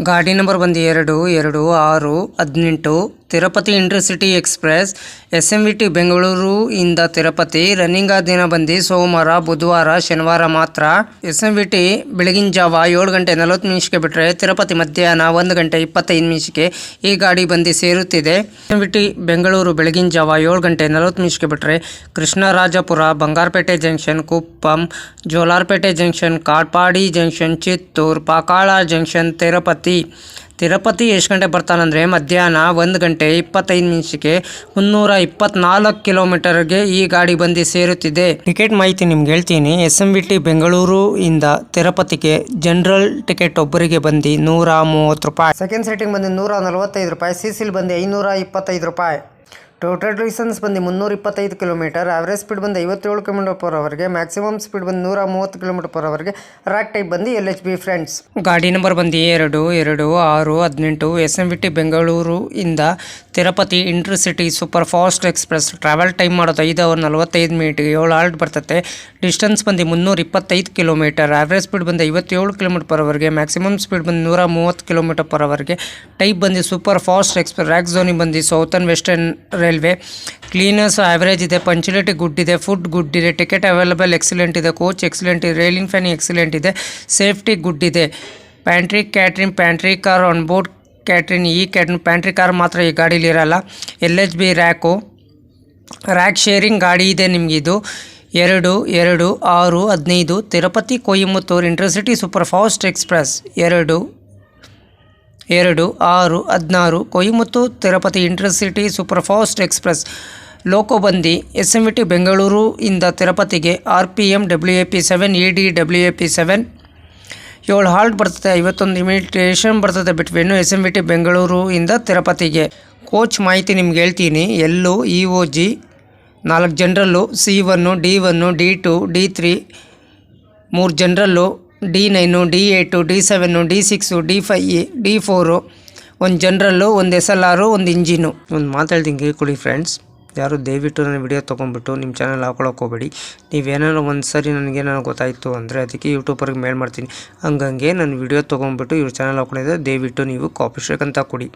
ಗಾಡಿ ನಂಬರ್ ಬಂದು 222618 Tirupati intercity express SMVT Bengaluru ಇಂದ ತಿರುಪತಿ ರನ್ನಿಂಗ್ ಆದ ದಿನ ಬಂದು ಸೋಮವಾರ ಬುಧವಾರ ಶನಿವಾರ ಮಾತ್ರ. SMVT ಬೆಳಗಿನ ಜಾವ 7 ಗಂಟೆ 40 ನಿಮಿಷಕ್ಕೆ ಬಿಟ್ಟರೆ ತಿರುಪತಿ ಮಧ್ಯಾಹ್ನ 1 ಗಂಟೆ 25 ನಿಮಿಷಕ್ಕೆ ಈ ಗಾಡಿ ಬಂದು ಸೇರುತ್ತಿದೆ. SMVT ಬೆಂಗಳೂರು ಬೆಳಗಿನ ಜಾವ 7 ಗಂಟೆ 40 ನಿಮಿಷಕ್ಕೆ ಬಿಟ್ಟರೆ Krishnarajapura, Bangarapet junction, Kuppam, Jolarpet junction, Katpadi junction, Chittoor, Pakala junction, Tirupati ಎಷ್ಟು ಗಂಟೆ ಬರ್ತಾನಂದರೆ ಮಧ್ಯಾಹ್ನ 1 ಗಂಟೆ 25 ನಿಮಿಷಕ್ಕೆ 324 ಕಿಲೋಮೀಟರ್ಗೆ ಈ ಗಾಡಿ ಬಂದು ಸೇರುತ್ತಿದೆ. ಟಿಕೆಟ್ ಮಾಹಿತಿ ನಿಮ್ಗೆ ಹೇಳ್ತೀನಿ. SMVT ಬೆಂಗಳೂರು ಇಂದ ತಿರುಪತಿಗೆ ಜನರಲ್ ಟಿಕೆಟ್ ಒಬ್ಬರಿಗೆ ಬಂದು 130 ರೂಪಾಯಿ, ಸೆಕೆಂಡ್ ಸೀಟಿಂಗ್ ಬಂದು 145 ರೂಪಾಯಿ, CCL ಬಂದು 525 ರೂಪಾಯಿ, ಟೋಟಲ್ ಡಿಸ್ಟೆನ್ಸ್ ಬಂದು 325 ಕಿಲೋಮೀಟರ್, ಆವರೇಜ್ ಸ್ಪೀಡ್ ಬಂದು 57 km/hಗೆ, ಮ್ಯಾಕ್ಸಿಮಮ್ ಸ್ಪೀಡ್ ಬಂದು 130 km/hಗೆ, ರ್ಯಾಕ್ ಟೈಪ್ ಬಂದು LHB ಫ್ರೆಂಡ್ಸ್. ಗಾಡಿ ನಂಬರ್ ಬಂದು 222618 SMVT ಬೆಂಗಳೂರು ಇಂದ Tirupati intercity super fast express. Travel time ಮಾಡೋದು 5 ಅವರ್ 45 ಮಿನಿಟ್ಗೆ 7 ಹಾಲ್ಟ್ ಬರ್ತದೆ. ಡಿಸ್ಟೆನ್ಸ್ ಬಂದು 325 ಕಿಲೋಮೀಟರ್, ಆವರೇಜ್ ಸ್ಪೀಡ್ ಬಂದು 57 km/hಗೆ, ಮ್ಯಾಕ್ಸಿಮಮ್ ಸ್ಪೀಡ್ ಬಂದು 130 km/hಗೆ, ಟೈಪ್ ಬಂದು super fast express. Rake zoning ಬಂದು southern western railway. Cleaners average ಇದೆ, ಪಂಚುಲಿಟಿ ಗುಡ್ ಇದೆ, ಫುಡ್ ಗುಡ್ ಇದೆ, ಟಿಕೆಟ್ ಅವೈಲೇಬಲ್ ಎಕ್ಸಲೆಂಟ್ ಇದೆ, ಕೋಚ್ ಎಕ್ಸಲೆಂಟ್ ಇದೆ, ರೈಲಿಂಗ್ ಫ್ಯಾನ್ ಎಕ್ಸಲೆಂಟ್ ಇದೆ, ಸೇಫ್ಟಿ ಗುಡ್ ಇದೆ. Pantry catering, pantry car on board catering. ಈ pantry car ಮಾತ್ರ ಈ ಗಾಡೀಲಿ ಇರಲ್ಲ. LHB ರ್ಯಾಕ್ ಶೇರಿಂಗ್ ಗಾಡಿ ಇದೆ ನಿಮಗಿದು. 222615 Tirupati Coimbatore intercity super fast express. 222616 Coimbatore Tirupati intercity super fast express. Loco ಬಂದು SMVT ಬೆಂಗಳೂರು ಇಂದ ತಿರುಪತಿಗೆ RPM WAP7 ED WAP7. 7 halt ಬರ್ತದೆ, 51 ಮಿನಿಟ್ ಸ್ಟೇಷನ್ ಬರ್ತದೆ ಬಿಟ್ವೀನು SMVT ಬೆಂಗಳೂರು ಇಂದ ತಿರುಪತಿಗೆ. ಕೋಚ್ ಮಾಹಿತಿ ನಿಮ್ಗೆ ಹೇಳ್ತೀನಿ. ಎಲ್ಲು EOG 4 ಜನರಲ್ಲು, C1 D1 D2 D3 3 ಜನರಲ್ಲು, D9 D8 D7 D6 D5 D4 1 ಜನರಲ್ಲು, 1 SLR, 1 ಇಂಜಿನು. ಒಂದು ಮಾತಾಡ್ತೀನಿ ಕೇಳ್ಕೊಳ್ಳಿ ಫ್ರೆಂಡ್ಸ್. ಯಾರು ದಯವಿಟ್ಟು ನನ್ನ ವಿಡಿಯೋ ತೊಗೊಂಡ್ಬಿಟ್ಟು ನಿಮ್ಮ ಚಾನಲ್ ಹಾಕೊಳಕ್ಕೆ ಹೋಗಬೇಡಿ. ನೀವೇನಾರು ಒಂದು ಸರಿ ನನಗೇನಾರು ಗೊತ್ತಾಯಿತು ಅಂದರೆ ಅದಕ್ಕೆ ಯೂಟ್ಯೂಬರ್ಗೆ ಮೇಲ್ ಮಾಡ್ತೀನಿ. ಹಂಗಂಗೆ ನನ್ನ ವಿಡಿಯೋ ತೊಗೊಂಡ್ಬಿಟ್ಟು ಇವ್ರ ಚಾನಲ್ ಹಾಕೊಂಡಿದ್ದೆ ದಯವಿಟ್ಟು ನೀವು ಕಾಪಿ ಸ್ಟ್ರೈಕ್ ಅಂತ ಕೊಡಿ.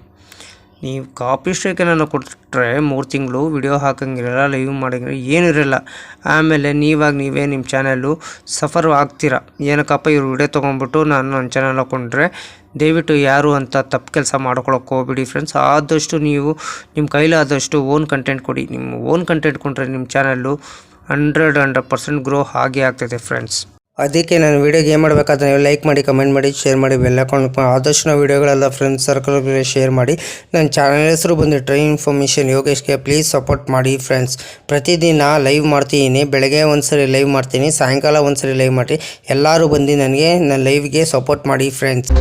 ನೀವು ಕಾಪಿ ಸ್ಟ್ರೈಕ್ ನಾನು ಕೊಟ್ಟರೆ 3 ತಿಂಗಳು ವಿಡಿಯೋ ಹಾಕಂಗಿರಲ್ಲ, ಲೈವ್ ಮಾಡೋಂಗಿರಲ್ಲ, ಏನೂ ಇರಲ್ಲ. ಆಮೇಲೆ ನೀವೇ ನಿಮ್ಮ ಚಾನಲ್ಲು ಸಫರ್ ಆಗ್ತೀರ. ಏನಕ್ಕಪ್ಪ ಇವ್ರು ವಿಡಿಯೋ ತೊಗೊಂಡ್ಬಿಟ್ಟು ನಾನು ನನ್ನ ಚಾನಲ್ ಹಾಕ್ಕೊಂಡ್ರೆ ದಯವಿಟ್ಟು ಯಾರು ಅಂತ ತಪ್ಪು ಕೆಲಸ ಮಾಡ್ಕೊಳಕ್ಕೆ ಹೋಗ್ಬಿಡಿ ಫ್ರೆಂಡ್ಸ್. ಆದಷ್ಟು ನೀವು ನಿಮ್ಮ ಕೈಲಾದಷ್ಟು ಓನ್ ಕಂಟೆಂಟ್ ಕೊಡಿ. ನಿಮ್ಮ ಓನ್ ಕಂಟೆಂಟ್ ಕೊಟ್ಟರೆ ನಿಮ್ಮ ಚಾನಲ್ಲು 100% ಗ್ರೋ ಆಗೇ ಆಗ್ತದೆ ಫ್ರೆಂಡ್ಸ್. ಅದಕ್ಕೆ ನಾನು ವೀಡಿಯೋಗೆ ಏನು ಮಾಡಬೇಕಾದ್ರೆ ನೀವು ಲೈಕ್ ಮಾಡಿ, ಕಮೆಂಟ್ ಮಾಡಿ, ಶೇರ್ ಮಾಡಿ, ಬೆಲ್ ಹಾಕೊಂಡು ಆದಷ್ಟು ನಾವು ವೀಡಿಯೋಗಳೆಲ್ಲ ಫ್ರೆಂಡ್ಸ್ ಸರ್ಕಲ್ಗೆ ಶೇರ್ ಮಾಡಿ. ನನ್ನ ಚಾನಲ್ ಹೆಸರು ಬಂದು ಟ್ರೈನ್ ಇನ್ಫಾರ್ಮೇಷನ್ ಯೋಗೇಶ್ಗೆ. ಪ್ಲೀಸ್ ಸಪೋರ್ಟ್ ಮಾಡಿ ಫ್ರೆಂಡ್ಸ್. ಪ್ರತಿದಿನ ಲೈವ್ ಮಾಡ್ತೀನಿ. ಬೆಳಗ್ಗೆ ಒಂದ್ಸರಿ ಲೈವ್ ಮಾಡ್ತೀನಿ, ಸಾಯಂಕಾಲ ಒಂದ್ಸರಿ ಲೈವ್ ಮಾಡ್ತೀನಿ. ಎಲ್ಲರೂ ಬಂದು ನನಗೆ ನನ್ನ ಲೈವ್ಗೆ ಸಪೋರ್ಟ್ ಮಾಡಿ ಫ್ರೆಂಡ್ಸ್.